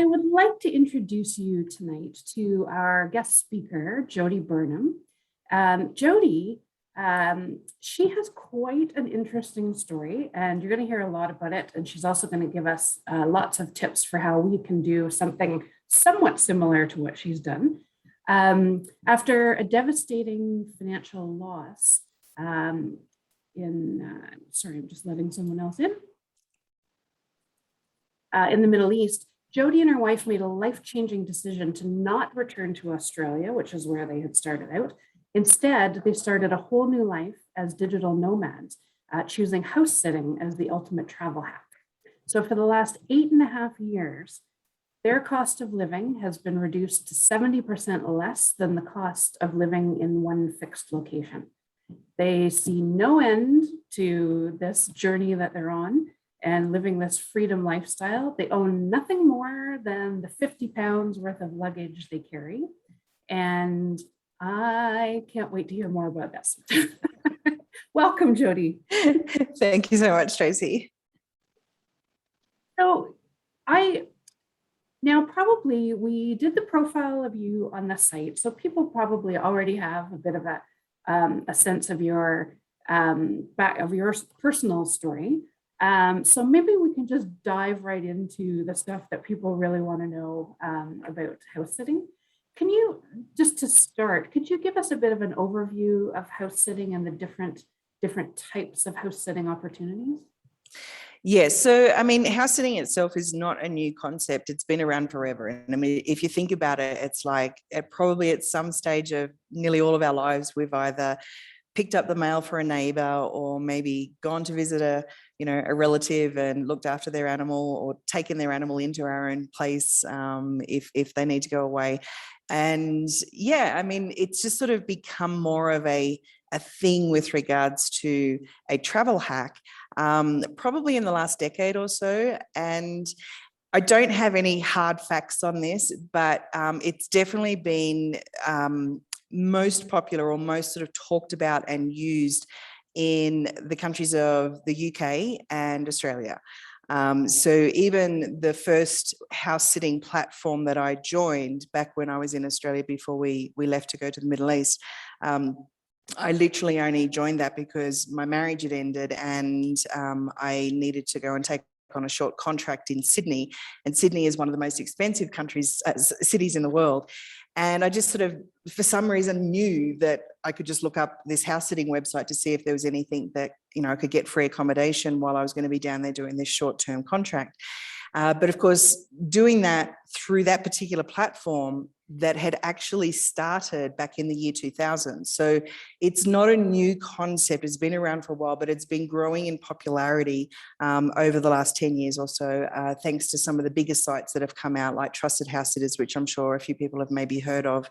I would like to introduce you tonight to our guest speaker, Jodie Burnham. Jodie, she has quite an interesting story, and you're going to hear a lot about it. And she's also going to give us lots of tips for how we can do something somewhat similar to what she's done. After a devastating financial loss sorry, I'm just letting someone else in the Middle East, Jodie and her wife made a life-changing decision to not return to Australia, which is where they had started out. Instead, they started a whole new life as digital nomads, choosing house sitting as the ultimate travel hack. So for the last 8.5 years, their cost of living has been reduced to 70% less than the cost of living in one fixed location. They see no end to this journey that they're on and living this freedom lifestyle. They own nothing more than the 50 pounds worth of luggage they carry. And I can't wait to hear more about this. Welcome, Jodie. Thank you so much, Tracy. So probably we did the profile of you on the site. So people probably already have a bit of a sense of your personal story. So maybe we can just dive right into the stuff that people really want to know about house sitting. Can you, just to start, could you give us a bit of an overview of house sitting and the different types of house sitting opportunities? Yes, so I mean, house sitting itself is not a new concept. It's been around forever. And I mean, if you think about it, it's like probably at some stage of nearly all of our lives, we've either picked up the mail for a neighbor or maybe gone to visit a relative and looked after their animal, or taken their animal into our own place if they need to go away. And yeah, I mean, it's just sort of become more of a thing with regards to a travel hack, probably in the last decade or so. And I don't have any hard facts on this, but it's definitely been most popular or most sort of talked about and used in the countries of the UK and Australia. So even the first house sitting platform that I joined back when I was in Australia before we left to go to the Middle East, I literally only joined that because my marriage had ended and I needed to go and take on a short contract in Sydney, and Sydney is one of the most expensive cities in the world. And I just sort of, for some reason, knew that I could just look up this house sitting website to see if there was anything that, I could get free accommodation while I was going to be down there doing this short-term contract. But of course, doing that through that particular platform that had actually started back in the year 2000. So it's not a new concept. It's been around for a while, but it's been growing in popularity over the last 10 years or so, thanks to some of the bigger sites that have come out, like Trusted House Sitters, which I'm sure a few people have maybe heard of.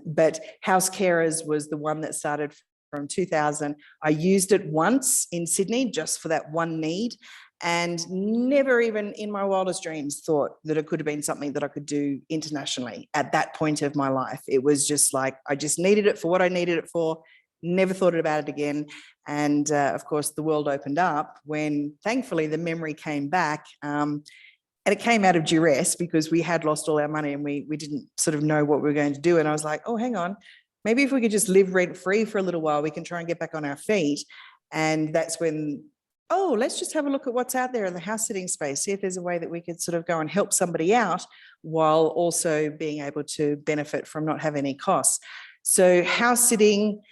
But House Carers was the one that started from 2000. I used it once in Sydney just for that one need, and never even in my wildest dreams thought that it could have been something that I could do internationally at that point of my life. It was just like, I just needed it for what I needed it for, never thought about it again. And of course, the world opened up when thankfully the memory came back. And it came out of duress because we had lost all our money and we didn't sort of know what we were going to do. And I was like, oh, hang on, maybe if we could just live rent-free for a little while, we can try and get back on our feet. And that's when, oh, let's just have a look at what's out there in the house sitting space, see if there's a way that we could sort of go and help somebody out while also being able to benefit from not having any costs. So house sitting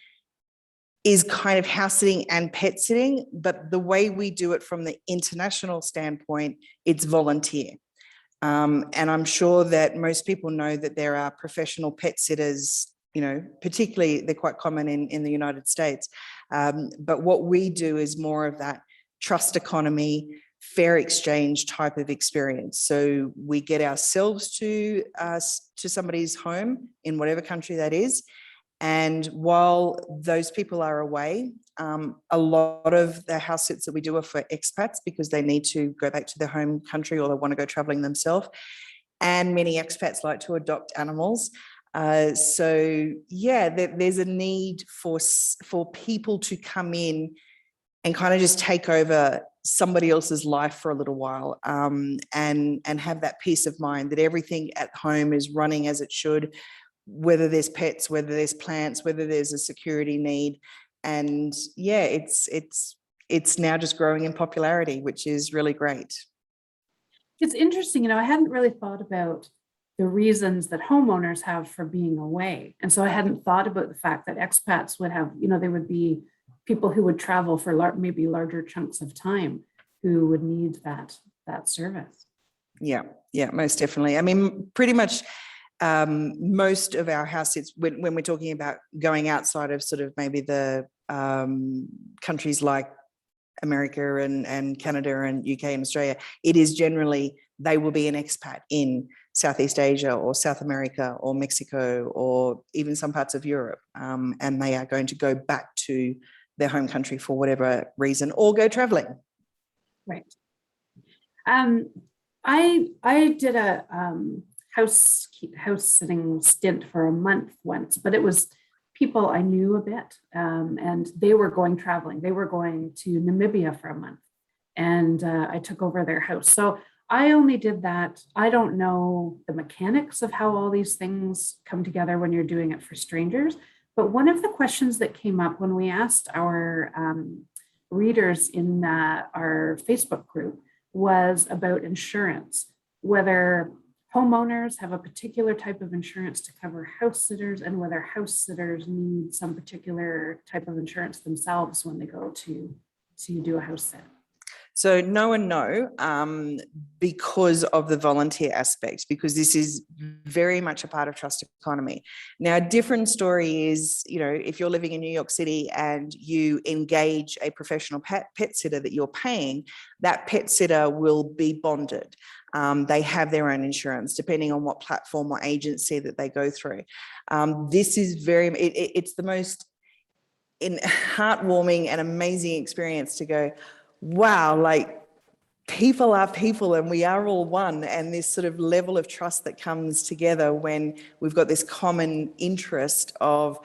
is kind of house sitting and pet sitting, but the way we do it from the international standpoint, it's volunteer. And I'm sure that most people know that there are professional pet sitters, particularly they're quite common in the United States. But what we do is more of that trust economy, fair exchange type of experience. So we get ourselves to somebody's home in whatever country that is. And while those people are away, a lot of the house sits that we do are for expats because they need to go back to their home country or they want to go traveling themselves. And many expats like to adopt animals. So yeah, there's a need for people to come in and kind of just take over somebody else's life for a little while, and have that peace of mind that everything at home is running as it should, whether there's pets, whether there's plants, whether there's a security need. And yeah, it's now just growing in popularity, which is really great. It's interesting, I hadn't really thought about the reasons that homeowners have for being away. And so I hadn't thought about the fact that expats would have, they would be people who would travel for maybe larger chunks of time who would need that service. Yeah, most definitely. I mean, pretty much most of our house sits, when we're talking about going outside of sort of maybe the countries like America and Canada and UK and Australia, it is generally, they will be an expat in Southeast Asia or South America or Mexico or even some parts of Europe, and they are going to go back to their home country for whatever reason, or go traveling. Right. I did a house sitting stint for a month once, but it was people I knew a bit, and they were going traveling. They were going to Namibia for a month, and I took over their house. So I only did that. I don't know the mechanics of how all these things come together when you're doing it for strangers. But one of the questions that came up when we asked our readers in our Facebook group was about insurance, whether homeowners have a particular type of insurance to cover house sitters, and whether house sitters need some particular type of insurance themselves when they go to do a house sit. So no and no, because of the volunteer aspect, because this is very much a part of trust economy. Now, a different story is, if you're living in New York City and you engage a professional pet sitter that you're paying, that pet sitter will be bonded. They have their own insurance, depending on what platform or agency that they go through. This is it's the most heartwarming and amazing experience to go, wow, like people are people and we are all one. And this sort of level of trust that comes together when we've got this common interest of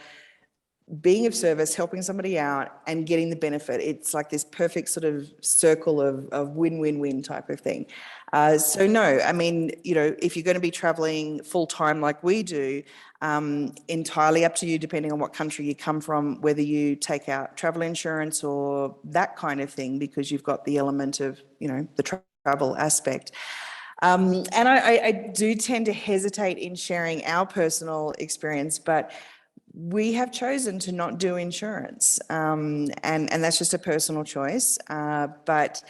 being of service, helping somebody out and getting the benefit. It's like this perfect sort of circle of win-win-win type of thing. So no, I mean, if you're going to be traveling full time like we do, entirely up to you, depending on what country you come from, whether you take out travel insurance or that kind of thing, because you've got the element of, the travel aspect. And I do tend to hesitate in sharing our personal experience, but we have chosen to not do insurance, and that's just a personal choice. But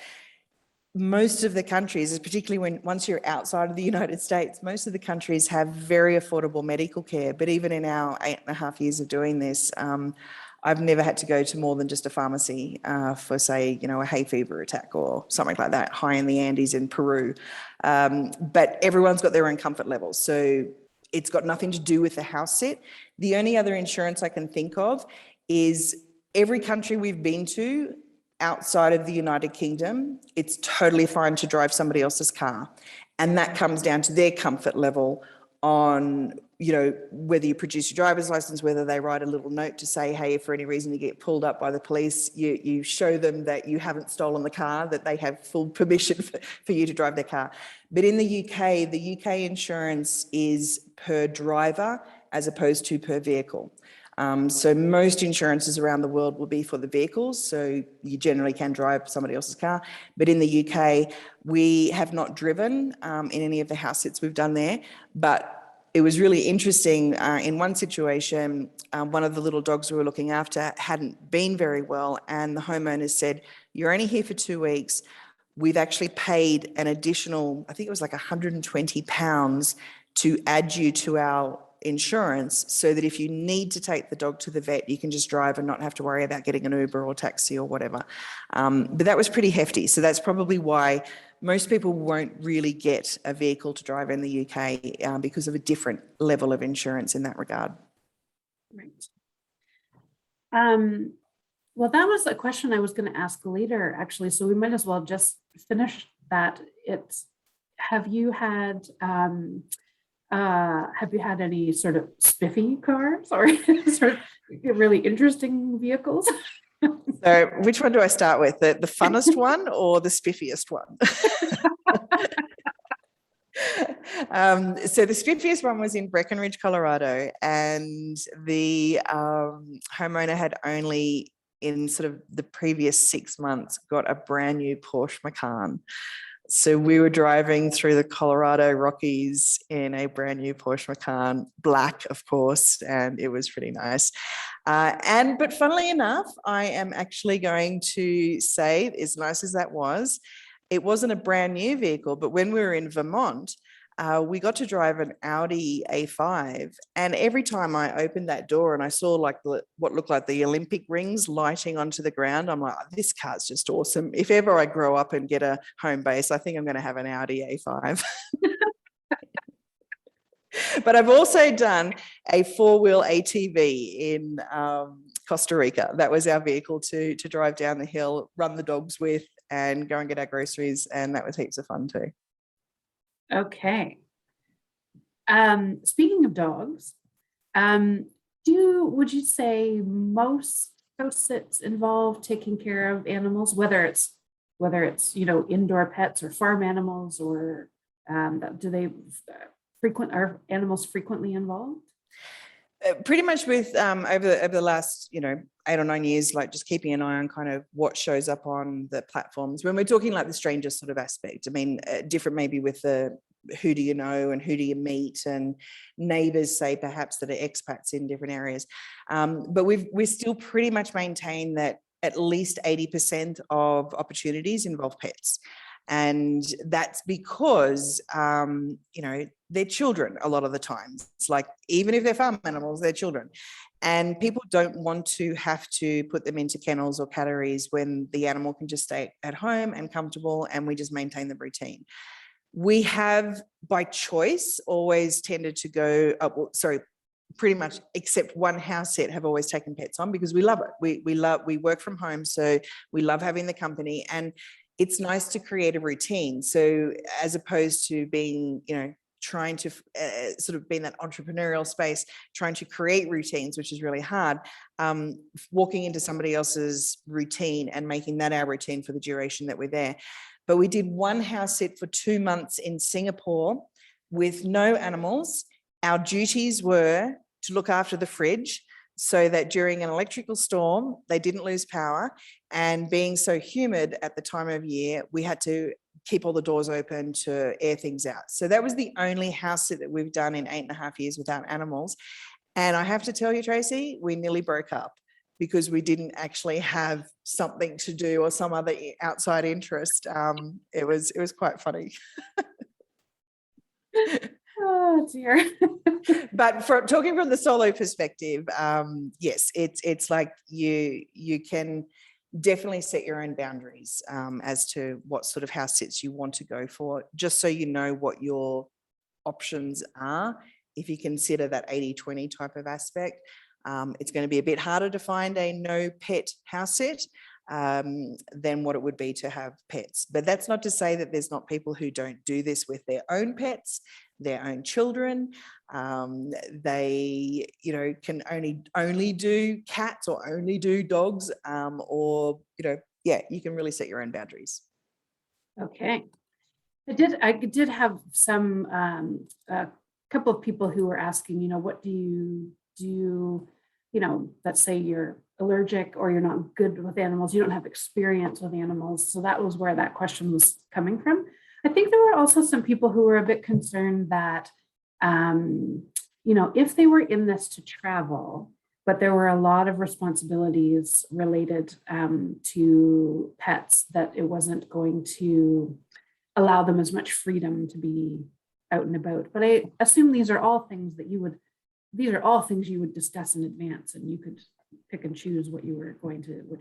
most of the countries, particularly once you're outside of the United States, most of the countries have very affordable medical care. But even in our 8.5 years of doing this, I've never had to go to more than just a pharmacy for, say, a hay fever attack or something like that, high in the Andes in Peru. But everyone's got their own comfort levels. So it's got nothing to do with the house sit. The only other insurance I can think of is every country we've been to outside of the United Kingdom, it's totally fine to drive somebody else's car. And that comes down to their comfort level on, whether you produce your driver's license, whether they write a little note to say, hey, if for any reason you get pulled up by the police, you show them that you haven't stolen the car, that they have full permission for you to drive their car. But in the UK insurance is per driver as opposed to per vehicle. So most insurances around the world will be for the vehicles, so you generally can drive somebody else's car. But in the UK, we have not driven in any of the house sits we've done there. But it was really interesting. In one situation, one of the little dogs we were looking after hadn't been very well, and the homeowner said, "You're only here for 2 weeks. We've actually paid an additional, I think it was like £120 to add you to our insurance, so that if you need to take the dog to the vet, you can just drive and not have to worry about getting an Uber or taxi or whatever." But that was pretty hefty. So that's probably why most people won't really get a vehicle to drive in the UK, because of a different level of insurance in that regard. Right. Well, that was a question I was going to ask later, actually. So we might as well just finish that. Have you had any sort of spiffy cars or sort of really interesting vehicles? So which one do I start with? The funnest one or the spiffiest one? So the spiffiest one was in Breckenridge, Colorado, and the homeowner had only in sort of the previous 6 months got a brand new Porsche Macan. So we were driving through the Colorado Rockies in a brand new Porsche Macan, black, of course, and it was pretty nice. But funnily enough, I am actually going to say, as nice as that was, it wasn't a brand new vehicle, but when we were in Vermont, we got to drive an Audi A5, and every time I opened that door and I saw like what looked like the Olympic rings lighting onto the ground, I'm like, this car's just awesome. If ever I grow up and get a home base, I think I'm going to have an Audi A5. But I've also done a 4-wheel ATV in Costa Rica. That was our vehicle to drive down the hill, run the dogs with, and go and get our groceries, and that was heaps of fun too. Okay. Speaking of dogs, would you say most house sits involve taking care of animals, whether it's indoor pets or farm animals, or do they are animals frequently involved? Pretty much with over the last 8 or 9 years, like just keeping an eye on kind of what shows up on the platforms when we're talking like the stranger sort of aspect. I mean, different maybe with the who do you know and who do you meet, and neighbors, say perhaps, that are expats in different areas, but we still pretty much maintain that at least 80% of opportunities involve pets. And that's because, they're children a lot of the time. It's like, even if they're farm animals, they're children. And people don't want to have to put them into kennels or catteries when the animal can just stay at home and comfortable, and we just maintain the routine. We have, by choice, always tended to go, pretty much except one house sit have always taken pets on because we love it. We work from home, so we love having the company, and it's nice to create a routine. So as opposed to being, trying to sort of be in that entrepreneurial space, trying to create routines, which is really hard, walking into somebody else's routine and making that our routine for the duration that we're there. But we did one house sit for 2 months in Singapore with no animals. Our duties were to look after the fridge so that during an electrical storm, they didn't lose power. And being so humid at the time of year, we had to keep all the doors open to air things out. So that was the only house sit that we've done in 8.5 years without animals. And I have to tell you, Tracy, we nearly broke up because we didn't actually have something to do or some other outside interest. It was quite funny. Oh dear. But from talking from the solo perspective, yes, it's like you can definitely set your own boundaries as to what sort of house sits you want to go for, just so you know what your options are. If you consider that 80-20 type of aspect, it's going to be a bit harder to find a no pet house sit than what it would be to have pets. But that's not to say that there's not people who don't do this with their own pets, their own children. They, can only do cats or only do dogs, or, you can really set your own boundaries. Okay. I did have some, a couple of people who were asking, what do you do, let's say you're allergic or you're not good with animals, you don't have experience with animals. So that was where that question was coming from. I think there were also some people who were a bit concerned that, if they were in this to travel, but there were a lot of responsibilities related to pets, that it wasn't going to allow them as much freedom to be out and about. But I assume these are all things you would discuss in advance, and you could pick and choose which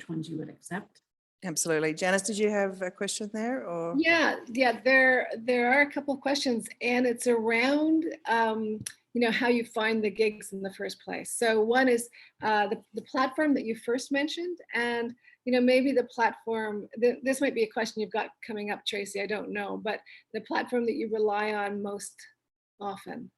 ones you would accept. Absolutely. Janice, did you have a question there? Or Yeah, there are a couple of questions, and it's around how you find the gigs in the first place. So one is the platform that you first mentioned, and maybe the platform, this might be a question you've got coming up, Tracy, I don't know, but the platform that you rely on most often.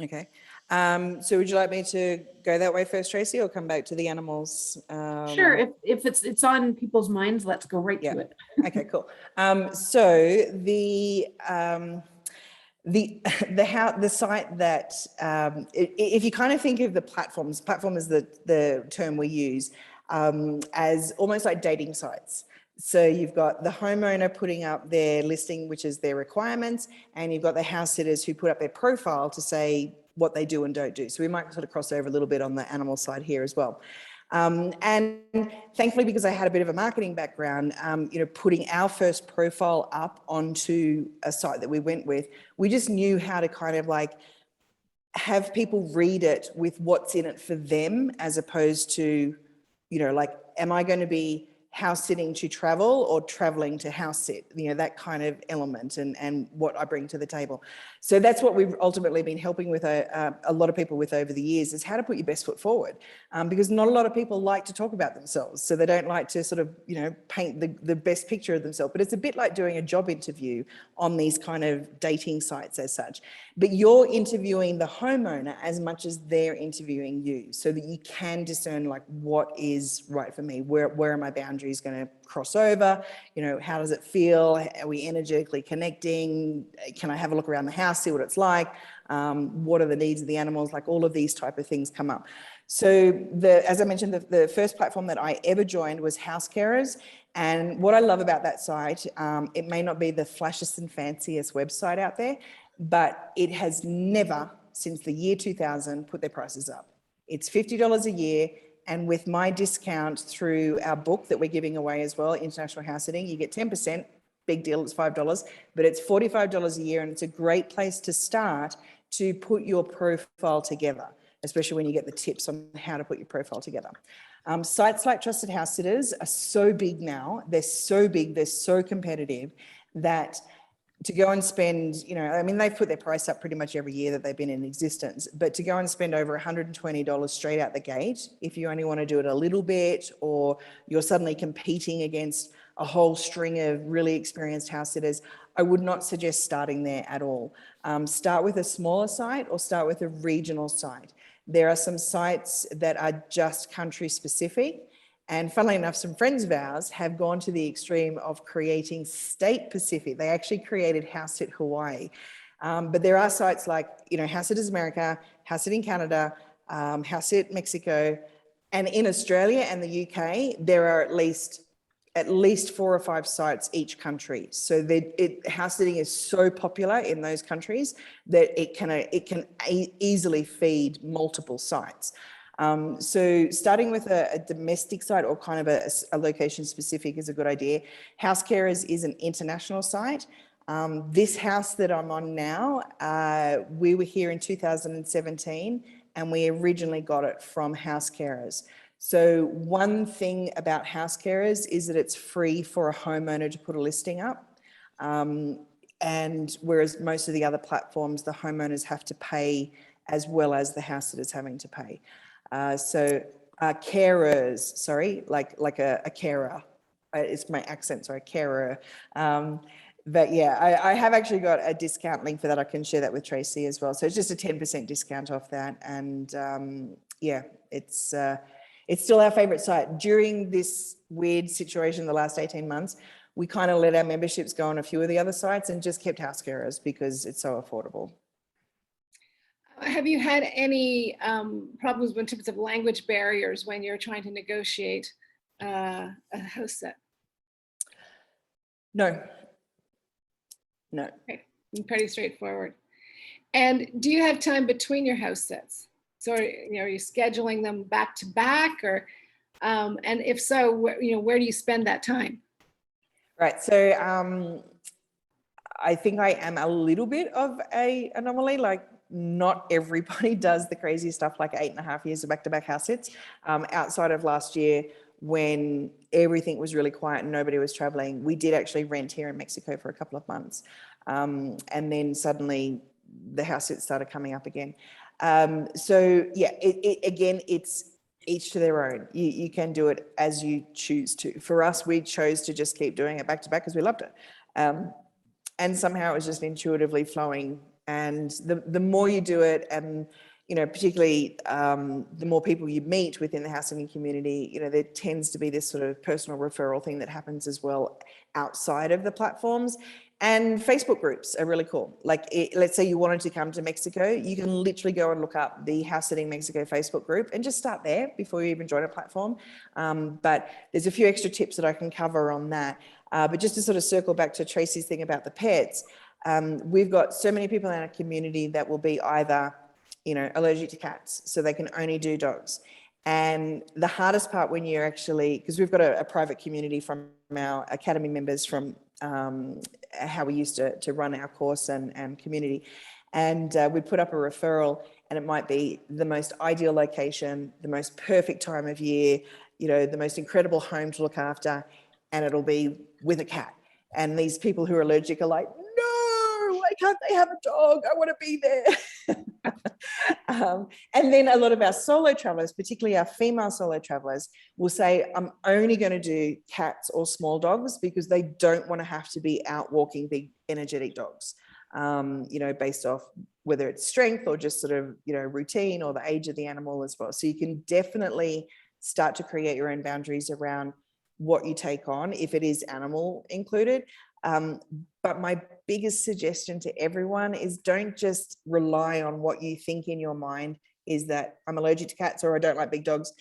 Okay. So would you like me to go that way first, Tracy, or come back to the animals? Sure, if it's on people's minds, let's go right to it. Okay, cool. So the site that if you kind of think of the platform is the term we use as almost like dating sites. So you've got the homeowner putting up their listing, which is their requirements, and you've got the house sitters who put up their profile to say what they do and don't do. So we might sort of cross over a little bit on the animal side here as well. And thankfully, because I had a bit of a marketing background, putting our first profile up onto a site that we went with, we just knew how to kind of like have people read it with what's in it for them, as opposed to, like, am I going to be house sitting to travel or traveling to house sit, that kind of element and what I bring to the table. So that's what we've ultimately been helping with a lot of people with over the years, is how to put your best foot forward, because not a lot of people like to talk about themselves. So they don't like to sort of, paint the best picture of themselves, but it's a bit like doing a job interview on these kind of dating sites as such. But you're interviewing the homeowner as much as they're interviewing you, so that you can discern like what is right for me, where are my boundaries going to cross over, how does it feel, are we energetically connecting, can I have a look around the house, see what it's like, what are the needs of the animals, like all of these type of things come up. So as I mentioned, the first platform that I ever joined was House Carers. And what I love about that site, it may not be the flashiest and fanciest website out there, but it has never, since the year 2000, put their prices up. It's $50 a year. And with my discount through our book that we're giving away as well, International House Sitting, you get 10%, big deal, it's $5, but it's $45 a year. And it's a great place to start to put your profile together, especially when you get the tips on how to put your profile together. Sites like Trusted House Sitters are so big now, they're so big, they're so competitive, that to go and spend, they've put their price up pretty much every year that they've been in existence, but to go and spend over $120 straight out the gate, if you only want to do it a little bit, or you're suddenly competing against a whole string of really experienced house sitters, I would not suggest starting there at all. Start with a smaller site or start with a regional site. There are some sites that are just country specific. And funnily enough, some friends of ours have gone to the extreme of creating state Pacific. They actually created House Sit Hawaii. But there are sites like, House Sitters America, House Sit in Canada, House Sit Mexico, and in Australia and the UK, there are at least 4 or 5 sites each country. So house sitting is so popular in those countries that it can easily feed multiple sites. So starting with a domestic site or kind of a location specific is a good idea. House Carers is an international site. This house that I'm on now, we were here in 2017 and we originally got it from House Carers. So one thing about House Carers is that it's free for a homeowner to put a listing up. And whereas most of the other platforms, the homeowners have to pay as well as the house sitters having to pay. Carers, sorry, like a carer. It's my accent, sorry, carer. But yeah, I have actually got a discount link for that. I can share that with Tracy as well. So it's just a 10% discount off that. And yeah, it's still our favorite site. During this weird situation the last 18 months, we kind of let our memberships go on a few of the other sites and just kept House Carers because it's so affordable. Have you had any problems in terms of language barriers when you're trying to negotiate a house set? No. Okay. Pretty straightforward. And do you have time between your house sets? So, are you scheduling them back to back, or and if so, where do you spend that time? Right. So I think I am a little bit of an anomaly. Like, not everybody does the crazy stuff like 8.5 years of back-to-back house sits. Outside of last year, when everything was really quiet and nobody was traveling, we did actually rent here in Mexico for a couple of months. And then suddenly the house sits started coming up again. So yeah, again, it's each to their own. You can do it as you choose to. For us, we chose to just keep doing it back to back because we loved it. And somehow it was just intuitively flowing And the more you do it, and particularly the more people you meet within the house sitting community, there tends to be this sort of personal referral thing that happens as well outside of the platforms. And Facebook groups are really cool. Like, let's say you wanted to come to Mexico, you can literally go and look up the House Sitting Mexico Facebook group and just start there before you even join a platform. But there's a few extra tips that I can cover on that. But just to sort of circle back to Tracy's thing about the pets, we've got so many people in our community that will be either, allergic to cats, so they can only do dogs. And the hardest part when you're actually, because we've got a private community from our academy members from how we used to run our course and community. And we put up a referral, and it might be the most ideal location, the most perfect time of year, the most incredible home to look after, and it'll be with a cat. And these people who are allergic are like, no, why can't they have a dog? I want to be there. And then a lot of our solo travelers, particularly our female solo travelers, will say, I'm only going to do cats or small dogs because they don't want to have to be out walking big energetic dogs, based off whether it's strength or just sort of, routine or the age of the animal as well. So you can definitely start to create your own boundaries around what you take on, if it is animal included. But my biggest suggestion to everyone is don't just rely on what you think in your mind is that I'm allergic to cats or I don't like big dogs.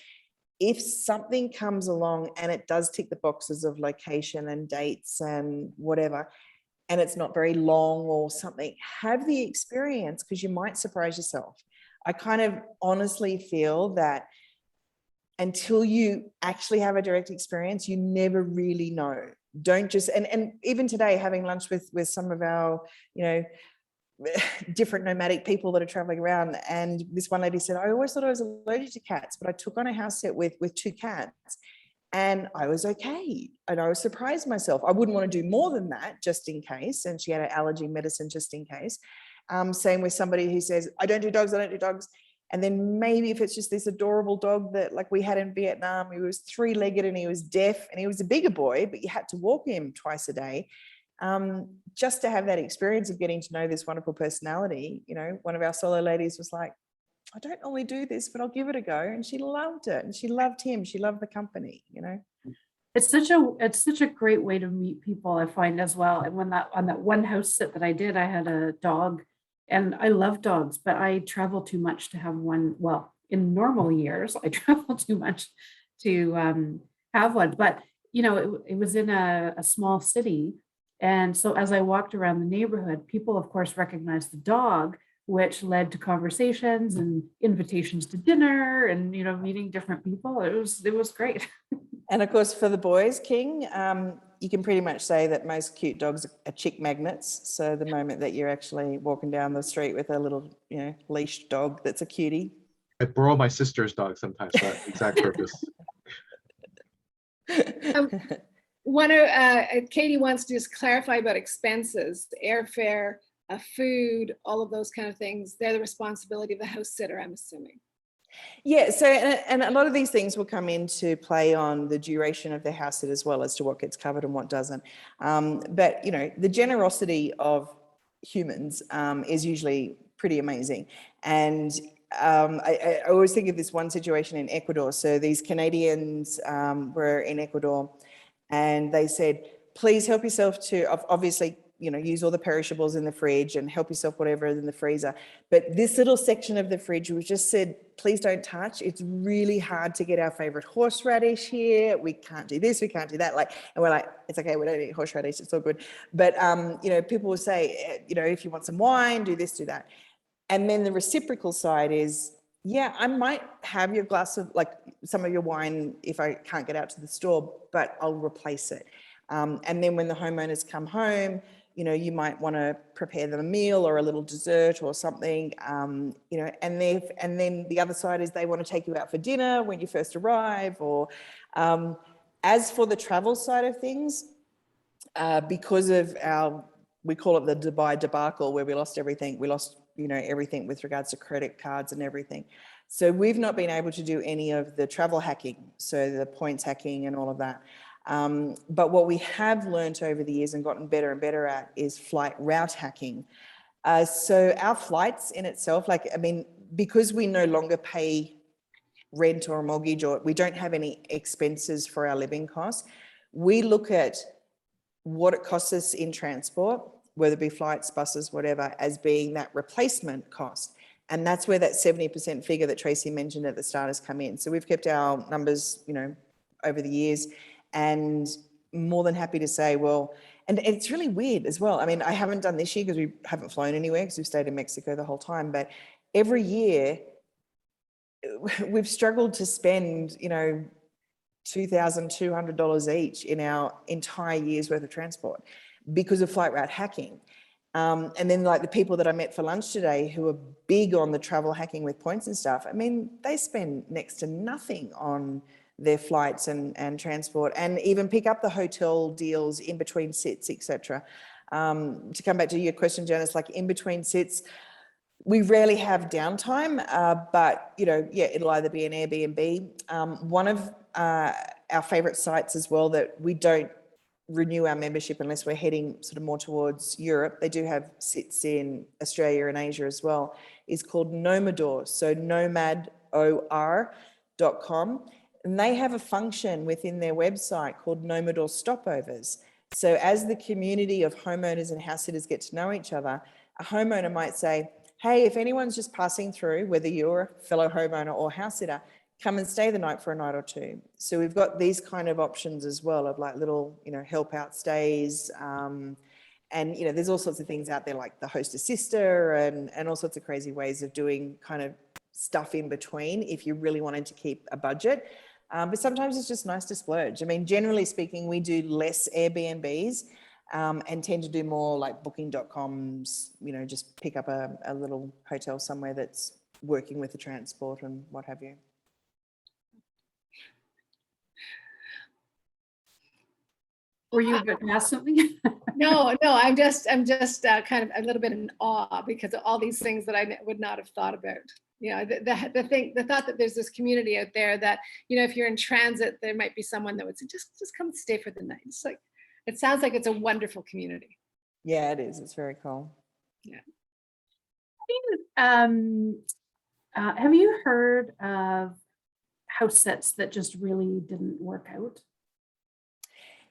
If something comes along and it does tick the boxes of location and dates and whatever, and it's not very long or something, have the experience, because you might surprise yourself. I kind of honestly feel that until you actually have a direct experience, you never really know. Don't just, and even today, having lunch with some of our, different nomadic people that are traveling around, and this one lady said, I always thought I was allergic to cats, but I took on a house sit with 2 cats and I was okay. And I was surprised myself. I wouldn't want to do more than that just in case. And she had an allergy medicine just in case. Same with somebody who says, I don't do dogs. And then maybe if it's just this adorable dog that like we had in Vietnam, he was 3-legged and he was deaf and he was a bigger boy, but you had to walk him twice a day. Just to have that experience of getting to know this wonderful personality, one of our solo ladies was like, I don't normally do this, but I'll give it a go. And she loved it. And she loved him. She loved the company, It's such a great way to meet people, I find, as well. And when on that one house sit that I did, I had a dog. And I love dogs, but I travel too much to have one. Well, in normal years, I travel too much to have one. But, it was in a small city. And so as I walked around the neighborhood, people, of course, recognized the dog, which led to conversations and invitations to dinner and, meeting different people. It was great. And of course, for the boys, King, you can pretty much say that most cute dogs are chick magnets. So the moment that you're actually walking down the street with a little, leashed dog that's a cutie. I borrow my sister's dog sometimes for that exact purpose. Katie wants to just clarify about expenses, airfare, food, all of those kind of things. They're the responsibility of the house sitter, I'm assuming. Yeah, so and a lot of these things will come into play on the duration of the house sit as well as to what gets covered and what doesn't. But the generosity of humans is usually pretty amazing. And I always think of this one situation in Ecuador. So these Canadians were in Ecuador, and they said, please help yourself to obviously use all the perishables in the fridge and help yourself whatever is in the freezer. But this little section of the fridge, we just said, please don't touch. It's really hard to get our favorite horseradish here. We can't do this, we can't do that. And we're like, it's okay, we don't eat horseradish, it's all good. But, people will say, if you want some wine, do this, do that. And then the reciprocal side is, yeah, I might have your glass of some of your wine if I can't get out to the store, but I'll replace it. And then when the homeowners come home, you might want to prepare them a meal or a little dessert or something, and then the other side is they want to take you out for dinner when you first arrive. Or as for the travel side of things, because of we call it the Dubai debacle, where we lost everything. We lost, everything with regards to credit cards and everything. So we've not been able to do any of the travel hacking, so the points hacking and all of that. But what we have learned over the years and gotten better and better at is flight route hacking. So our flights in itself, like, I mean, because we no longer pay rent or a mortgage, or we don't have any expenses for our living costs, we look at what it costs us in transport, whether it be flights, buses, whatever, as being that replacement cost. And that's where that 70% figure that Tracy mentioned at the start has come in. So we've kept our numbers, you know, over the years, and more than happy to say, well, and it's really weird as well. I mean, I haven't done this year because we haven't flown anywhere because we've stayed in Mexico the whole time, but every year we've struggled to spend, you know, $2,200 each in our entire year's worth of transport because of flight route hacking. And then like the people that I met for lunch today who are big on the travel hacking with points and stuff, I mean, they spend next to nothing on their flights and transport, and even pick up the hotel deals in between sits, etc. To come back to your question, Janice, like in between sits, we rarely have downtime, but, you know, yeah, it'll either be an Airbnb. One of our favorite sites as well that we don't renew our membership unless we're heading sort of more towards Europe. They do have sits in Australia and Asia as well, is called Nomador. So nomador.com. And they have a function within their website called Nomador Stopovers. So as the community of homeowners and house sitters get to know each other, a homeowner might say, hey, if anyone's just passing through, whether you're a fellow homeowner or house sitter, come and stay the night for a night or two. So we've got these kind of options as well of like little, you know, help out stays. And, you know, there's all sorts of things out there like the host sister and all sorts of crazy ways of doing kind of stuff in between if you really wanted to keep a budget. But sometimes it's just nice to splurge. I mean, generally speaking, we do less Airbnbs and tend to do more like booking.coms, you know, just pick up a little hotel somewhere that's working with the transport and what have you. Were you going to ask something? No, I'm just kind of a little bit in awe because of all these things that I would not have thought about. You know, the thought that there's this community out there that, you know, if you're in transit, there might be someone that would say, just come stay for the night. It's like, it sounds like it's a wonderful community. Yeah, it is. It's very cool. Yeah. Have you heard of house sets that just really didn't work out?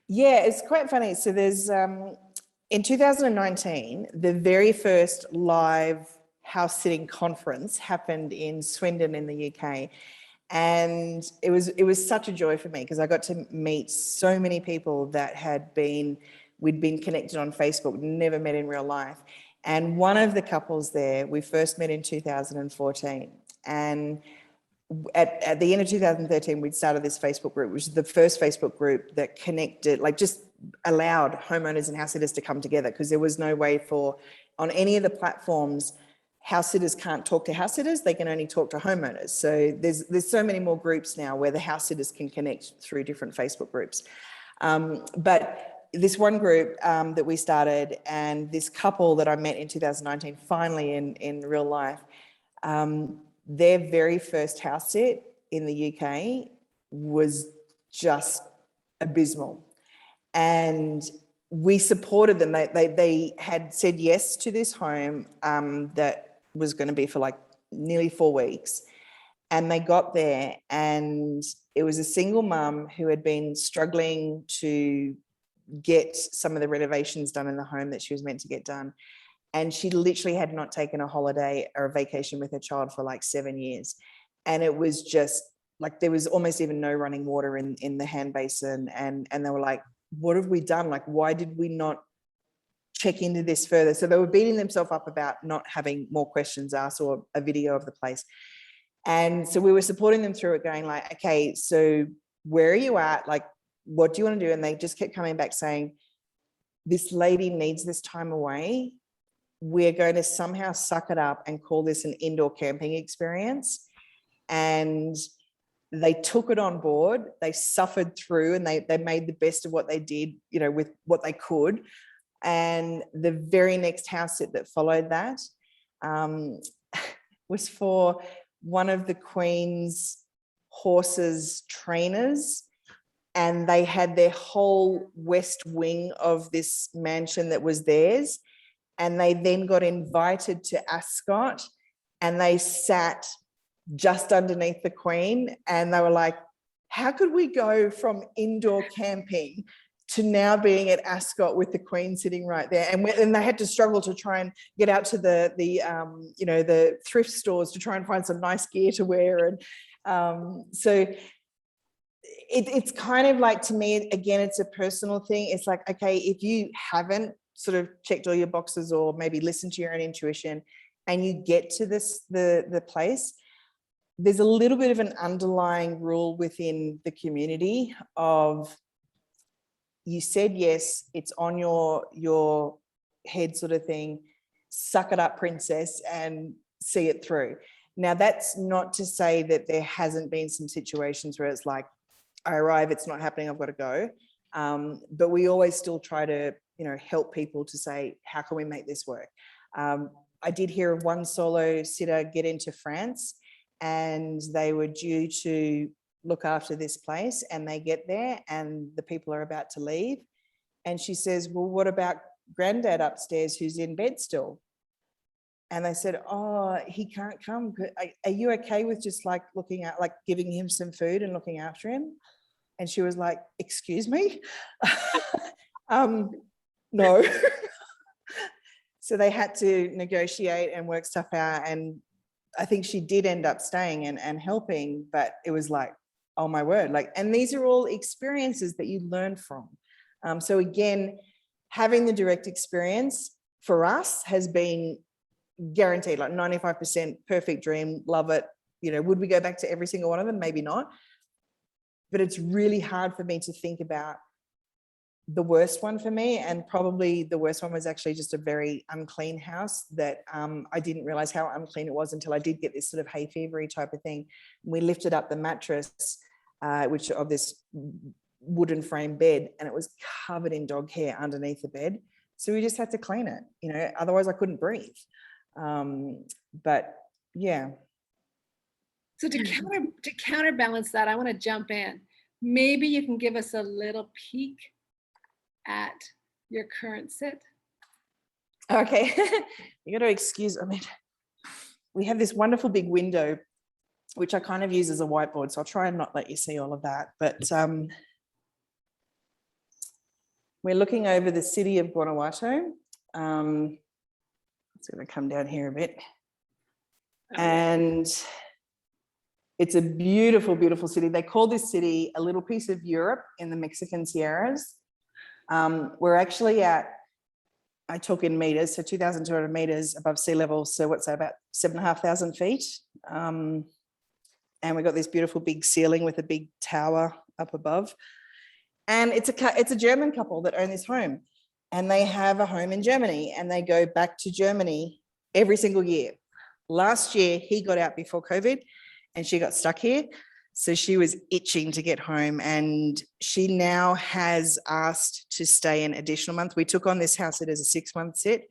Yeah, it's quite funny. So there's, in 2019, the very first live house sitting conference happened in Swindon in the UK. And it was such a joy for me because I got to meet so many people that we'd been connected on Facebook, never met in real life. And one of the couples there, we first met in 2014. And at the end of 2013, we'd started this Facebook group, which is the first Facebook group that connected, like just allowed homeowners and house sitters to come together because there was no way on any of the platforms, house sitters can't talk to house sitters, they can only talk to homeowners. So there's so many more groups now where the house sitters can connect through different Facebook groups. But this one group that we started, and this couple that I met in 2019, finally in real life, their very first house sit in the UK was just abysmal. And we supported them. They had said yes to this home that was going to be for like nearly 4 weeks. And they got there and it was a single mum who had been struggling to get some of the renovations done in the home that she was meant to get done. And she literally had not taken a holiday or a vacation with her child for like 7 years. And it was just like, there was almost even no running water in the hand basin. And they were like, what have we done? Like, why did we not check into this further? So they were beating themselves up about not having more questions asked or a video of the place. And so we were supporting them through it, going like, okay, so where are you at? Like, what do you want to do? And they just kept coming back saying, this lady needs this time away. We're going to somehow suck it up and call this an indoor camping experience. And they took it on board. They suffered through and they made the best of what they did, you know, with what they could. And the very next house sit that followed that was for one of the Queen's horses trainers. And they had their whole west wing of this mansion that was theirs. and they then got invited to Ascot, and they sat just underneath the Queen, and they were like, how could we go from indoor camping to now being at Ascot with the Queen sitting right there? And they had to struggle to try and get out to the thrift stores to try and find some nice gear to wear. And so it's kind of like, to me, again, it's a personal thing. It's like, okay, if you haven't sort of checked all your boxes or maybe listened to your own intuition and you get to the place, there's a little bit of an underlying rule within the community of, you said yes, it's on your head sort of thing, suck it up, princess, and see it through. Now, that's not to say that there hasn't been some situations where it's like, I arrive, it's not happening, I've got to go. But we always still try to, help people to say, how can we make this work? I did hear of one solo sitter get into France, and they were due to look after this place, and they get there and the people are about to leave. And she says, well, what about granddad upstairs who's in bed still? And they said, oh, he can't come. Are you okay with just like looking at, like giving him some food and looking after him? And she was like, excuse me? No. So they had to negotiate and work stuff out. And I think she did end up staying and helping, but it was like, oh my word. And these are all experiences that you learn from. So again, having the direct experience for us has been guaranteed, like 95% perfect dream, love it. Would we go back to every single one of them? Maybe not. But it's really hard for me to think about the worst one for me. And probably the worst one was actually just a very unclean house that I didn't realize how unclean it was until I did get this sort of hay fevery type of thing. We lifted up the mattress, which of this wooden frame bed, and it was covered in dog hair underneath the bed. So we just had to clean it, otherwise I couldn't breathe. But yeah. So to counterbalance that, I want to jump in. Maybe you can give us a little peek at your current sit. Okay. You got to excuse, we have this wonderful big window, which I kind of use as a whiteboard. So I'll try and not let you see all of that. But we're looking over the city of Guanajuato. It's going to come down here a bit. And it's a beautiful, beautiful city. They call this city a little piece of Europe in the Mexican Sierras. We're actually at, I talk in meters, so 2,200 meters above sea level. So what's that, about 7,500 feet? And we've got this beautiful big ceiling with a big tower up above. And it's a German couple that own this home. And they have a home in Germany, and they go back to Germany every single year. Last year, he got out before COVID and she got stuck here. So she was itching to get home, and she now has asked to stay an additional month. We took on this house sit as a 6-month sit.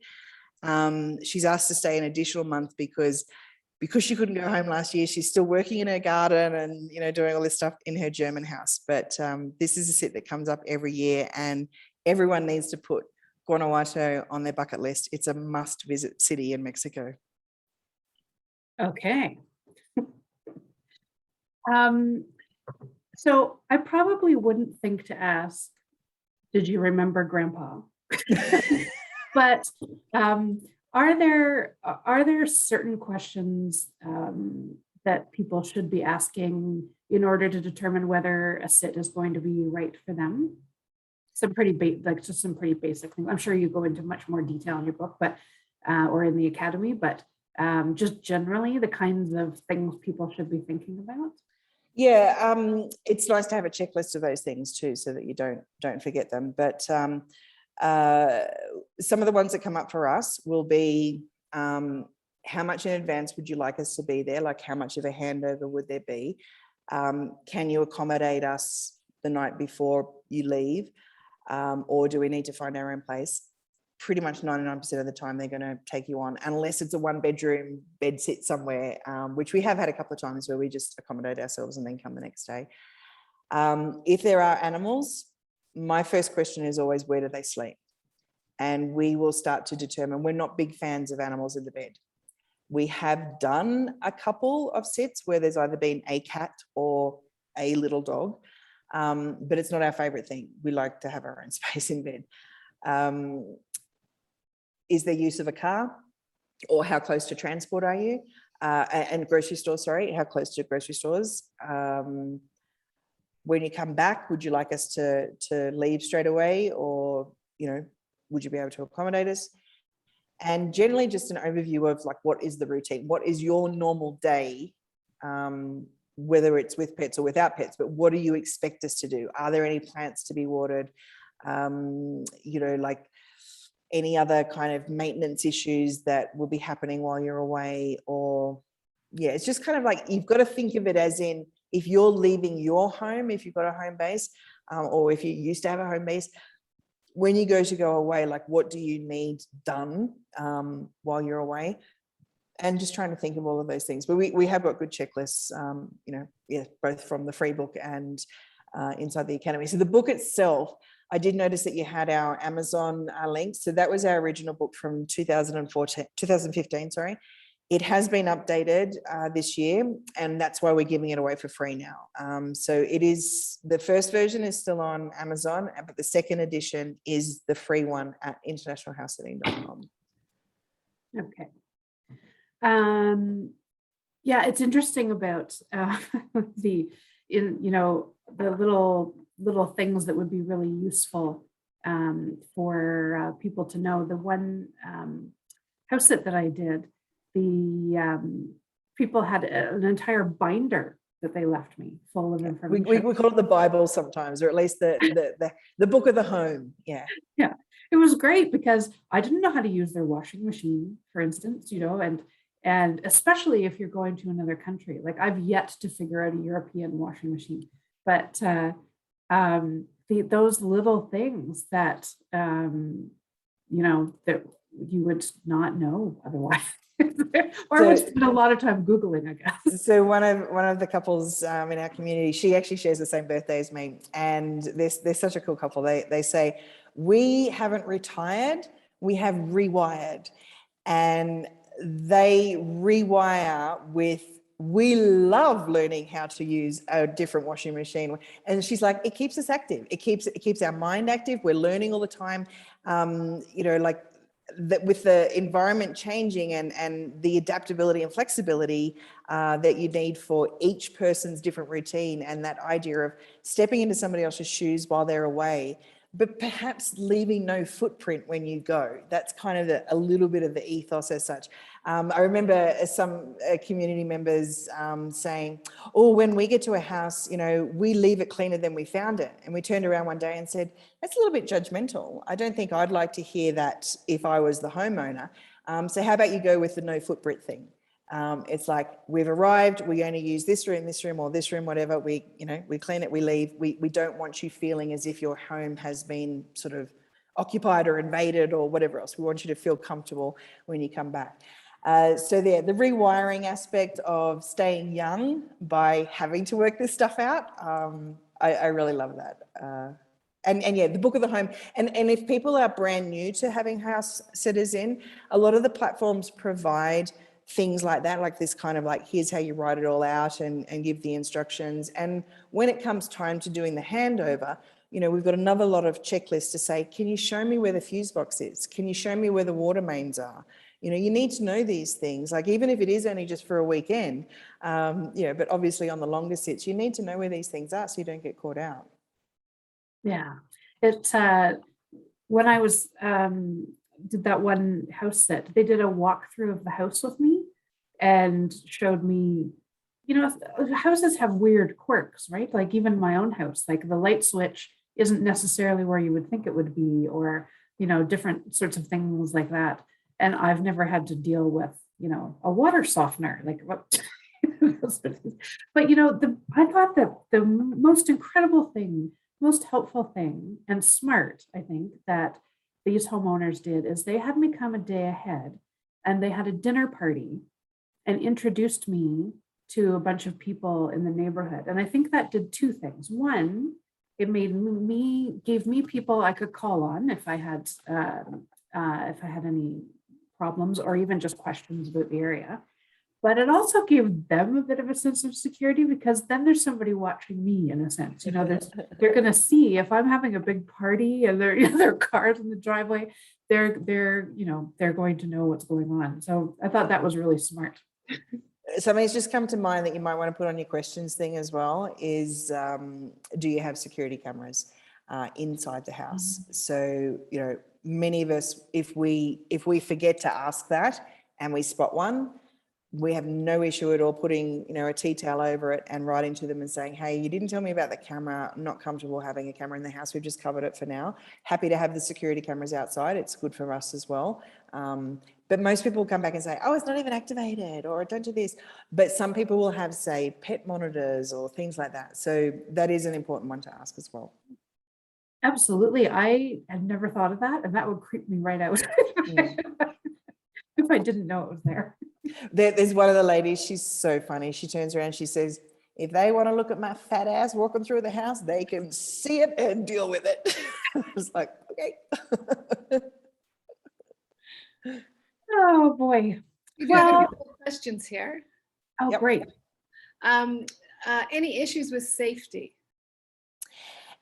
She's asked to stay an additional month because she couldn't go home last year. She's still working in her garden and, doing all this stuff in her German house. But this is a sit that comes up every year, and everyone needs to put Guanajuato on their bucket list. It's a must visit city in Mexico. Okay. So I probably wouldn't think to ask, did you remember Grandpa? But are there certain questions that people should be asking in order to determine whether a sit is going to be right for them? Some pretty basic things. I'm sure you go into much more detail in your book, but or in the academy, but just generally the kinds of things people should be thinking about. Yeah, it's nice to have a checklist of those things too, so that you don't forget them. But some of the ones that come up for us will be, how much in advance would you like us to be there? Like, how much of a handover would there be? Can you accommodate us the night before you leave? Or do we need to find our own place? Pretty much 99% of the time they're going to take you on, unless it's a 1-bedroom bed sit somewhere, which we have had a couple of times where we just accommodate ourselves and then come the next day. If there are animals, my first question is always, where do they sleep? and we will start to determine. We're not big fans of animals in the bed. We have done a couple of sits where there's either been a cat or a little dog, but it's not our favorite thing. We like to have our own space in bed. Is there use of a car? Or how close to transport are you? And grocery stores, sorry, how close to grocery stores? When you come back, would you like us to leave straight away, or, you know, would you be able to accommodate us? And generally just an overview of like, what is the routine? What is your normal day, whether it's with pets or without pets, but what do you expect us to do? Are there any plants to be watered? You know, like any other kind of maintenance issues that will be happening while you're away? Or, yeah, it's just kind of like, you've got to think of it as in, if you're leaving your home, if you've got a home base, or if you used to have a home base, when you go away, like, what do you need done while you're away? And just trying to think of all of those things. But we have got good checklists, you know, yeah, both from the free book and inside the Academy. So the book itself, I did notice that you had our Amazon link. So that was our original book from 2015, sorry. It has been updated this year, and that's why we're giving it away for free now. So it is, the first version is still on Amazon, but the second edition is the free one at internationalhousesitting.com. Okay. Yeah, it's interesting about the little things that would be really useful for people to know. The one house sit that I did, the people had an entire binder that they left me full of information. We call it the Bible sometimes, or at least the book of the home. Yeah. Yeah, it was great because I didn't know how to use their washing machine, for instance, you know, and especially if you're going to another country. Like, I've yet to figure out a European washing machine, but those little things that you know, that you would not know otherwise. Or I would spend a lot of time Googling, I guess. So one of the couples in our community, she actually shares the same birthday as me, and they're such a cool couple. They say, we haven't retired, we have rewired. And they rewire with, we love learning how to use a different washing machine. And she's like, it keeps us active. It keeps our mind active. We're learning all the time. You know, like, that with the environment changing and the adaptability and flexibility that you need for each person's different routine, and that idea of stepping into somebody else's shoes while they're away, but perhaps leaving no footprint when you go. That's kind of a little bit of the ethos as such. I remember some community members saying, oh, when we get to a house, you know, we leave it cleaner than we found it. And we turned around one day and said, that's a little bit judgmental. I don't think I'd like to hear that if I was the homeowner. So how about you go with the no footprint thing? It's like, we've arrived, we only use this room, or this room, whatever. We clean it, we leave. We don't want you feeling as if your home has been sort of occupied or invaded or whatever else. We want you to feel comfortable when you come back. So the rewiring aspect of staying young by having to work this stuff out, I really love that. And yeah, the book of the home. And if people are brand new to having house sitters in, a lot of the platforms provide things like that, like this kind of like, here's how you write it all out and give the instructions. And when it comes time to doing the handover, you know, we've got another lot of checklists to say, can you show me where the fuse box is? Can you show me where the water mains are? You know, you need to know these things, like, even if it is only just for a weekend, you know, but obviously on the longer sits, you need to know where these things are so you don't get caught out. Yeah, when I was did that one house sit, they did a walkthrough of the house with me and showed me, you know, houses have weird quirks, right? Like, even my own house, like, the light switch isn't necessarily where you would think it would be, or, you know, different sorts of things like that. And I've never had to deal with, you know, a water softener, like, what? But, you know, I thought that the most incredible thing, most helpful thing, and smart, I think, that these homeowners did is they had me come a day ahead, and they had a dinner party and introduced me to a bunch of people in the neighborhood. And I think that did two things. One, it gave me people I could call on if I had if I had any problems or even just questions about the area. But it also gave them a bit of a sense of security because then there's somebody watching me in a sense. You know, they're going to see if I'm having a big party and there are cars in the driveway, they're going to know what's going on. So I thought that was really smart. Something's just come to mind that you might want to put on your questions thing as well is, do you have security cameras inside the house? So, you know, many of us, if we forget to ask that and we spot one, we have no issue at all putting, you know, a tea towel over it and writing to them and saying, hey, you didn't tell me about the camera. I'm not comfortable having a camera in the house. We've just covered it for now. Happy to have the security cameras outside. It's good for us as well. But most people will come back and say, oh, it's not even activated, or don't do this. But some people will have, say, pet monitors or things like that. So that is an important one to ask as well. Absolutely. I had never thought of that. And that would creep me right out if I didn't know it was there. There's one of the ladies, she's so funny. She turns around, she says, if they want to look at my fat ass walking through the house, they can see it and deal with it. I was like, okay. Oh boy. We do have a couple of questions here. Oh, Yep. great. Any issues with safety?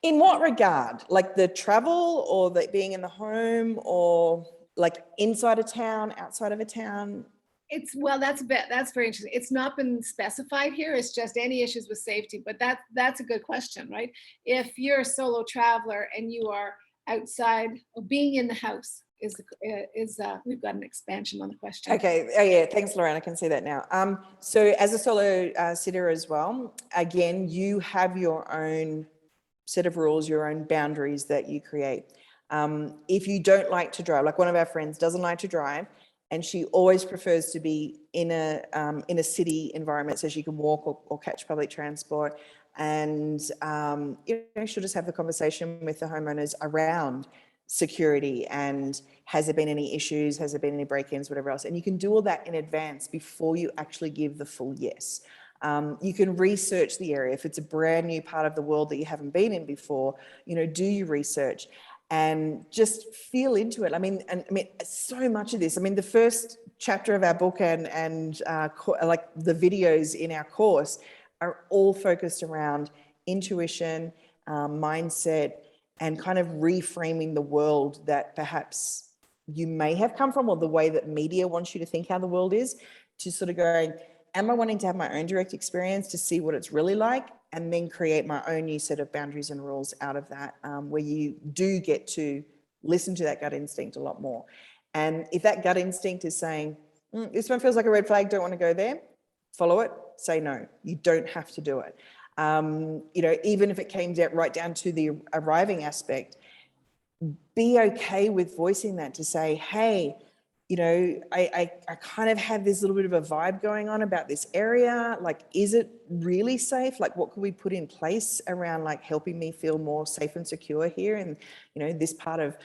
In what regard? Like the travel or the being in the home, or like inside a town, outside of a town? That's very interesting. It's not been specified here. It's just any issues with safety, but that's a good question, right? If you're a solo traveler and you are outside or being in the house we've got an expansion on the question. Okay. Oh yeah. Thanks, Lorraine. I can see that now. So as a solo sitter as well, again, you have your own set of rules, your own boundaries that you create. If you don't like to drive, like one of our friends doesn't like to drive, and she always prefers to be in a city environment so she can walk or catch public transport. And you know, she'll just have the conversation with the homeowners around security and has there been any issues, has there been any break-ins, whatever else. And you can do all that in advance before you actually give the full yes. You can research the area. If it's a brand new part of the world that you haven't been in before, you know, do your research and just feel into it. I mean, so much of this, I mean, the first chapter of our book and like the videos in our course are all focused around intuition, mindset, and kind of reframing the world that perhaps you may have come from, or the way that media wants you to think how the world is, to sort of going, am I wanting to have my own direct experience to see what it's really like, and then create my own new set of boundaries and rules out of that, where you do get to listen to that gut instinct a lot more. And if that gut instinct is saying, this one feels like a red flag, don't want to go there, follow it, say no. You don't have to do it. You know, even if it came right down to the arriving aspect, be okay with voicing that, to say, hey, you know, I kind of have this little bit of a vibe going on about this area. Like, is it really safe? Like, what could we put in place around like helping me feel more safe and secure here in, you know, this part of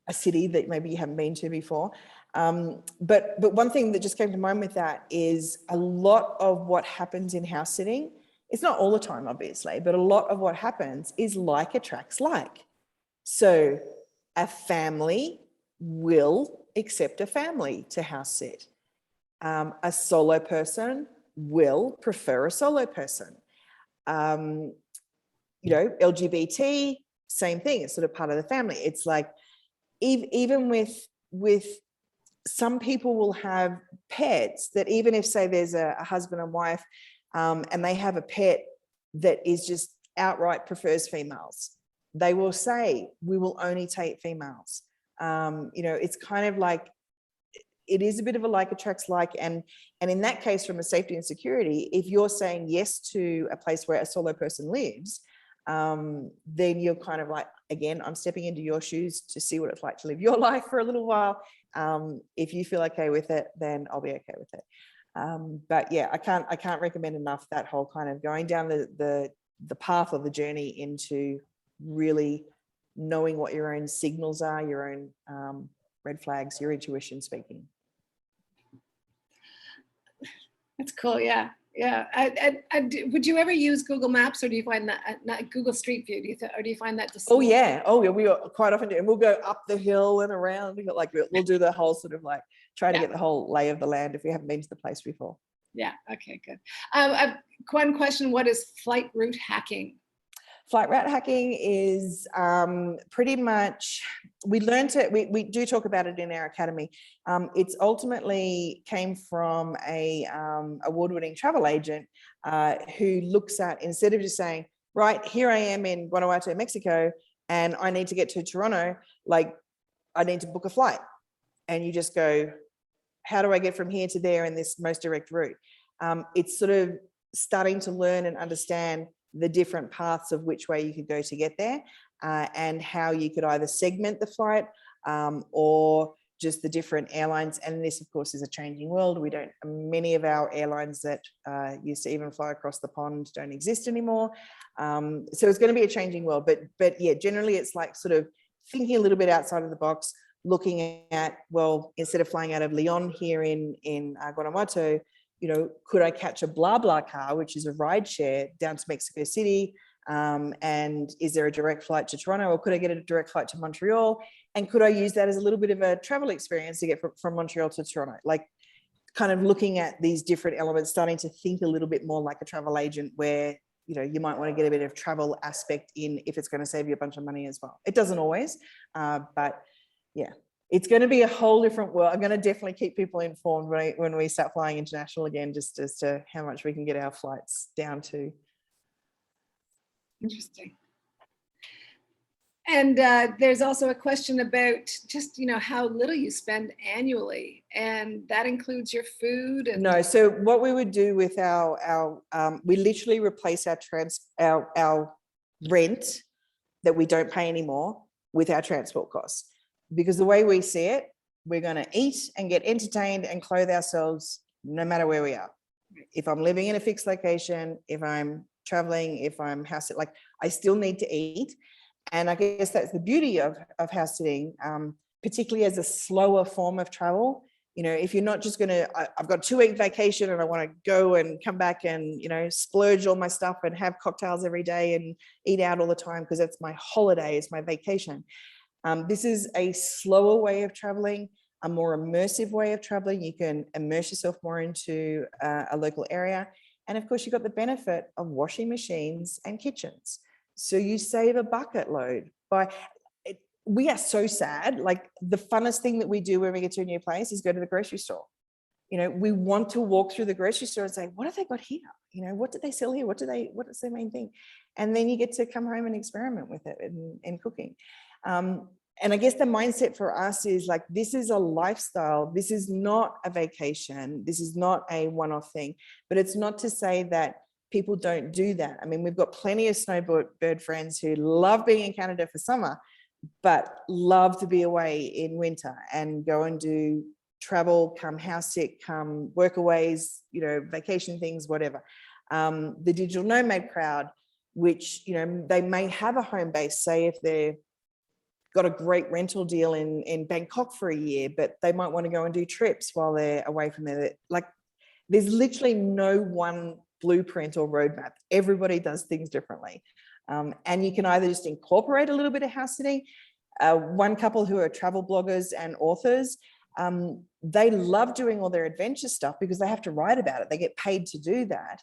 a city that maybe you haven't been to before? But one thing that just came to mind with that is a lot of what happens in house sitting, it's not all the time, obviously, but a lot of what happens is like attracts like. So a family will accept a family to house sit. A solo person will prefer a solo person. You know, LGBT, same thing. It's sort of part of the family. It's like, even with some people will have pets that, even if, say, there's a husband and wife, and they have a pet that is just outright prefers females, they will say, we will only take females. You know, it's kind of like, it is a bit of a like attracts like, and in that case, from a safety and security, if you're saying yes to a place where a solo person lives, then you're kind of like, again, I'm stepping into your shoes to see what it's like to live your life for a little while. If you feel okay with it, then I'll be okay with it. But yeah, I can't recommend enough that whole kind of going down the path or the journey into really knowing what your own signals are, your own red flags, your intuition speaking. That's cool. Yeah. Yeah. Would you ever use Google Maps, or do you find that not Google Street View? Or do you find that Oh deceiving? yeah, we quite often do, and we'll go up the hill and around. We'll do the whole sort of like try to Yeah. get the whole lay of the land if we haven't been to the place before. Yeah. Okay. Good. One question: what is flight route hacking? Flight route hacking is pretty much, we learned it, we do talk about it in our academy. It's ultimately came from a award-winning travel agent who looks at, instead of just saying, right, here I am in Guanajuato, Mexico, and I need to get to Toronto, like I need to book a flight. And you just go, how do I get from here to there in this most direct route? It's sort of starting to learn and understand the different paths of which way you could go to get there, and how you could either segment the flight or just the different airlines. And this, of course, is a changing world. Many of our airlines that used to even fly across the pond don't exist anymore. So it's going to be a changing world. But yeah, generally it's like sort of thinking a little bit outside of the box, looking at, well, instead of flying out of Leon here in Guanajuato, could I catch a blah blah car, which is a ride share, down to Mexico City? And is there a direct flight to Toronto, or could I get a direct flight to Montreal? And could I use that as a little bit of a travel experience to get from Montreal to Toronto? Like kind of looking at these different elements, starting to think a little bit more like a travel agent, where you might want to get a bit of travel aspect in if it's going to save you a bunch of money as well. It doesn't always, but yeah. It's going to be a whole different world. I'm going to definitely keep people informed when we start flying international again, just as to how much we can get our flights down to. Interesting. And there's also a question about just, how little you spend annually, and that includes your food. And no, so what we would do with our we literally replace our rent that we don't pay anymore with our transport costs. Because the way we see it, we're going to eat and get entertained and clothe ourselves no matter where we are. If I'm living in a fixed location, if I'm traveling, if I'm house sitting, like I still need to eat. And I guess that's the beauty of house sitting, particularly as a slower form of travel. If you're not just going to, I've got a 2-week vacation and I want to go and come back and, splurge all my stuff and have cocktails every day and eat out all the time because that's my holiday, it's my vacation. This is a slower way of traveling, a more immersive way of traveling. You can immerse yourself more into a local area. And of course, you've got the benefit of washing machines and kitchens. So you save a bucket load we are so sad. Like the funnest thing that we do when we get to a new place is go to the grocery store. We want to walk through the grocery store and say, what have they got here? What do they sell here? What is their main thing? And then you get to come home and experiment with it in cooking. And I guess the mindset for us is like, this is a lifestyle. This is not a vacation. This is not a one-off thing, but it's not to say that people don't do that. I mean, we've got plenty of snowbird friends who love being in Canada for summer, but love to be away in winter and go and do travel, come house sit, come workaways, vacation things, whatever. The digital nomad crowd, which, they may have a home base, say if they're got a great rental deal in Bangkok for a year, but they might want to go and do trips while they're away from there. Like there's literally no one blueprint or roadmap. Everybody does things differently. And you can either just incorporate a little bit of house sitting. One couple who are travel bloggers and authors, they love doing all their adventure stuff because they have to write about it. They get paid to do that.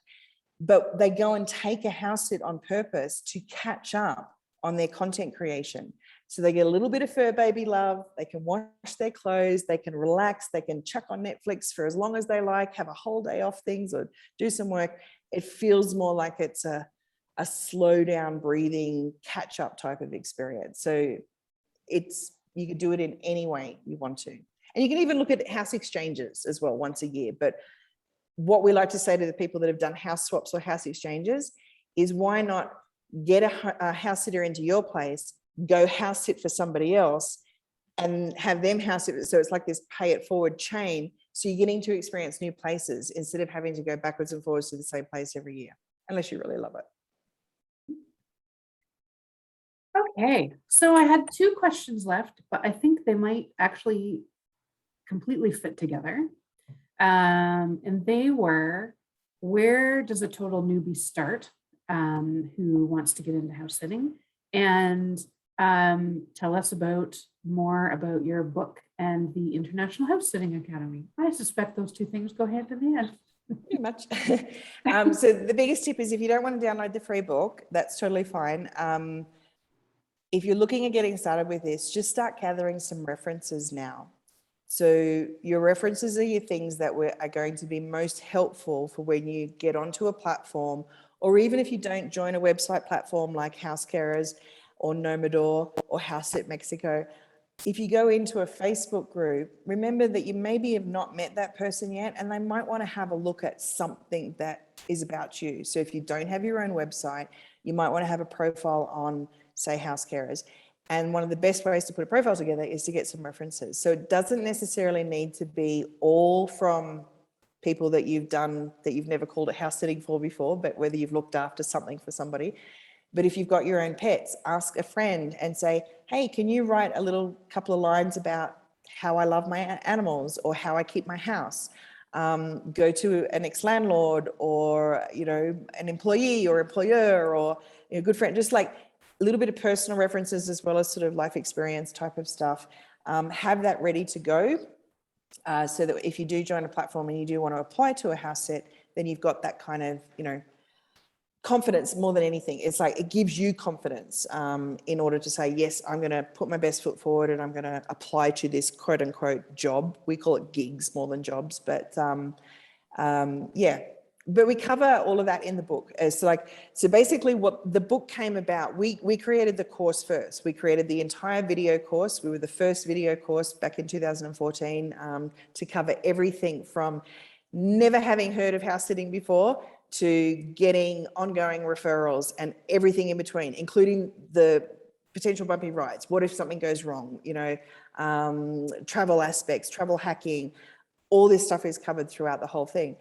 But they go and take a house sit on purpose to catch up on their content creation. So they get a little bit of fur baby love, they can wash their clothes, they can relax, they can chuck on Netflix for as long as they like, have a whole day off things or do some work. It feels more like it's a slow down breathing catch up type of experience. So you could do it in any way you want to. And you can even look at house exchanges as well once a year. But what we like to say to the people that have done house swaps or house exchanges is why not get a house sitter into your place, go house sit for somebody else and have them house sit. So it's like this pay it forward chain. So you're getting to experience new places instead of having to go backwards and forwards to the same place every year, unless you really love it. Okay, so I had 2 questions left, but I think they might actually completely fit together. And they were, where does a total newbie start who wants to get into house sitting? And tell us more about your book and the International House Sitting Academy. I suspect those two things go hand in hand. Pretty much. So the biggest tip is if you don't want to download the free book, that's totally fine. If you're looking at getting started with this, just start gathering some references now. So your references are your things that are going to be most helpful for when you get onto a platform, or even if you don't join a website platform like House Carers or Nomador or House Sit Mexico. If you go into a Facebook group, remember that you maybe have not met that person yet, and they might want to have a look at something that is about you. So if you don't have your own website, you might want to have a profile on, say, House Carers. And one of the best ways to put a profile together is to get some references. So it doesn't necessarily need to be all from people that you've done, that you've never called it house sitting for before, but whether you've looked after something for somebody. But if you've got your own pets, ask a friend and say, hey, can you write a little couple of lines about how I love my animals or how I keep my house? Go to an ex-landlord or, an employee or employer or a good friend, just like a little bit of personal references as well as sort of life experience type of stuff. Have that ready to go so that if you do join a platform and you do want to apply to a house sit, then you've got that kind of, confidence more than anything. It's like it gives you confidence in order to say, yes, I'm going to put my best foot forward and I'm going to apply to this quote unquote job. We call it gigs more than jobs, but yeah. But we cover all of that in the book. So basically what the book came about, we created the course first. We created the entire video course. We were the first video course back in 2014 to cover everything from never having heard of house sitting before to getting ongoing referrals and everything in between, including the potential bumpy rides. What if something goes wrong? Travel aspects, travel hacking, all this stuff is covered throughout the whole thing.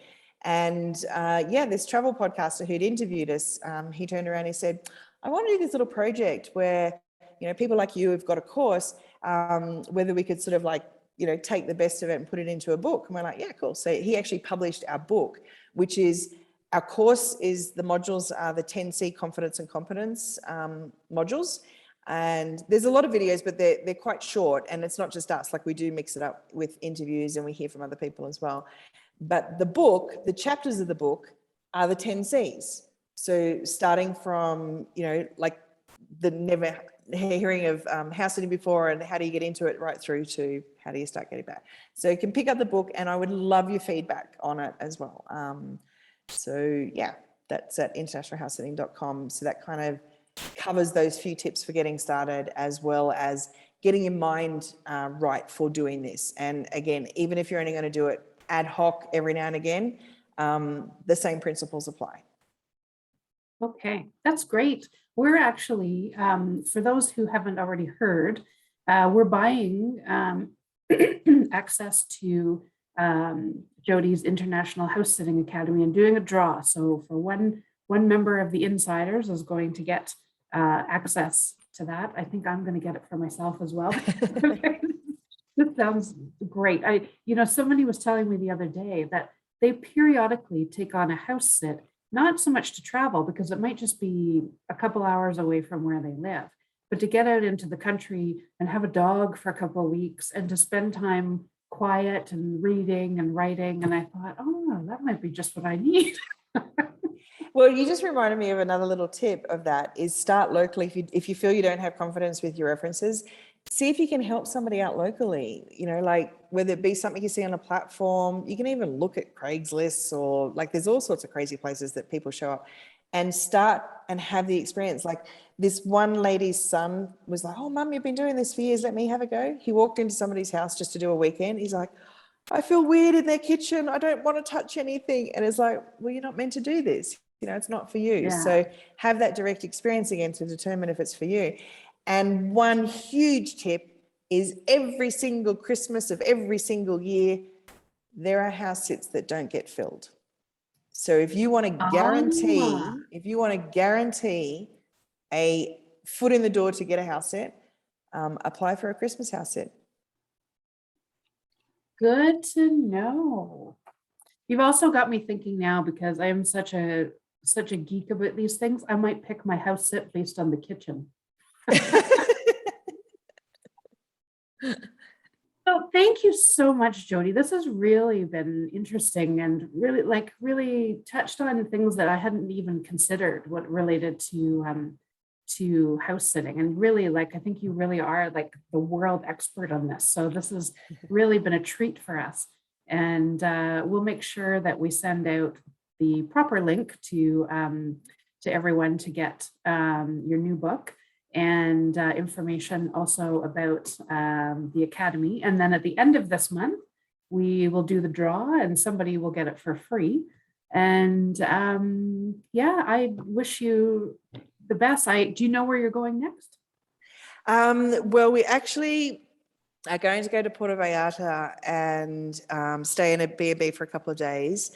And this travel podcaster who'd interviewed us, he turned around and he said, I want to do this little project where, people like you have got a course, whether we could sort of take the best of it and put it into a book. And we're like, yeah, cool. So he actually published our book, which is, our course is the modules are the 10C confidence and competence modules. And there's a lot of videos, but they're quite short. And it's not just us, like we do mix it up with interviews and we hear from other people as well. But the book, the chapters of the book are the 10 C's. So starting from, like the never hearing of house sitting before and how do you get into it, right through to how do you start getting back. So you can pick up the book and I would love your feedback on it as well. So yeah, that's at internationalhousesitting.com. So that kind of covers those few tips for getting started, as well as getting your mind right for doing this. And again, even if you're only going to do it ad hoc every now and again, the same principles apply. Okay, that's great. We're actually, for those who haven't already heard, we're buying access to Jodie's International House Sitting Academy and doing a draw. So for one member of the insiders is going to get access to that. I think I'm going to get it for myself as well. This sounds great. Somebody was telling me the other day that they periodically take on a house sit, not so much to travel because it might just be a couple hours away from where they live, but to get out into the country and have a dog for a couple of weeks and to spend time quiet and reading and writing. And I thought, oh, that might be just what I need. Well, you just reminded me of another little tip of that is start locally. If you feel you don't have confidence with your references, see if you can help somebody out locally, like whether it be something you see on a platform, you can even look at Craigslist or like there's all sorts of crazy places that people show up and start and have the experience. Like this one lady's son was like, oh, Mum, you've been doing this for years. Let me have a go. He walked into somebody's house just to do a weekend. He's like, I feel weird in their kitchen. I don't want to touch anything. And it's like, well, you're not meant to do this. It's not for you. Yeah. So have that direct experience again to determine if it's for you. And one huge tip is every single Christmas of every single year, there are house sits that don't get filled. So if you want to guarantee a foot in the door to get a house sit, apply for a Christmas house sit. Good to know. You've also got me thinking now, because I am such a geek about these things. I might pick my house sit based on the kitchen. So thank you so much, Jodie. This has really been interesting and really touched on things that I hadn't even considered, what related to house sitting. And really, like, I think you really are like the world expert on this. So this has really been a treat for us. And we'll make sure that we send out the proper link to everyone to get your new book, and information also about the Academy. And then at the end of this month, we will do the draw and somebody will get it for free. And yeah, I wish you the best. Do you know where you're going next? Well, we actually are going to go to Puerto Vallarta and stay in a B&B for a couple of days.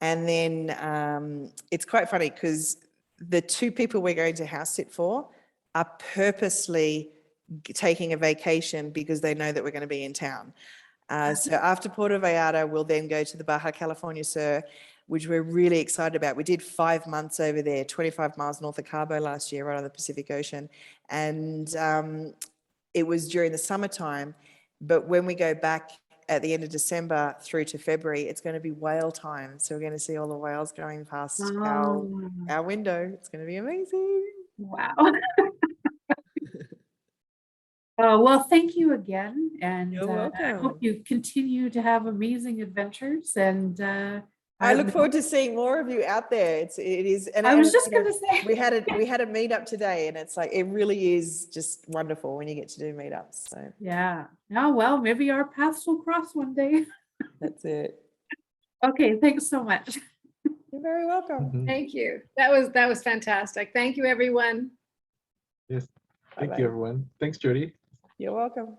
And then it's quite funny because the two people we're going to house sit for are purposely taking a vacation because they know that we're going to be in town. So after Puerto Vallarta, we'll then go to the Baja California Sur, which we're really excited about. We did 5 months over there, 25 miles north of Cabo last year, right on the Pacific Ocean. And it was during the summertime. But when we go back at the end of December through to February, it's going to be whale time. So we're going to see all the whales going past our window. It's going to be amazing. Wow. Well, thank you again. And You're welcome. I hope you continue to have amazing adventures. And I look forward to seeing more of you out there. It is. And I was just you know, going to say, we had a meetup today, and it's like, it really is just wonderful when you get to do meetups. So yeah. Oh, well, maybe our paths will cross one day. that's it. Okay. Thanks so much. You're very welcome. Mhm. Thank you. That was fantastic. Thank you, everyone. Yes. Thank Bye-bye. you, everyone. Thanks, Jodie. You're welcome.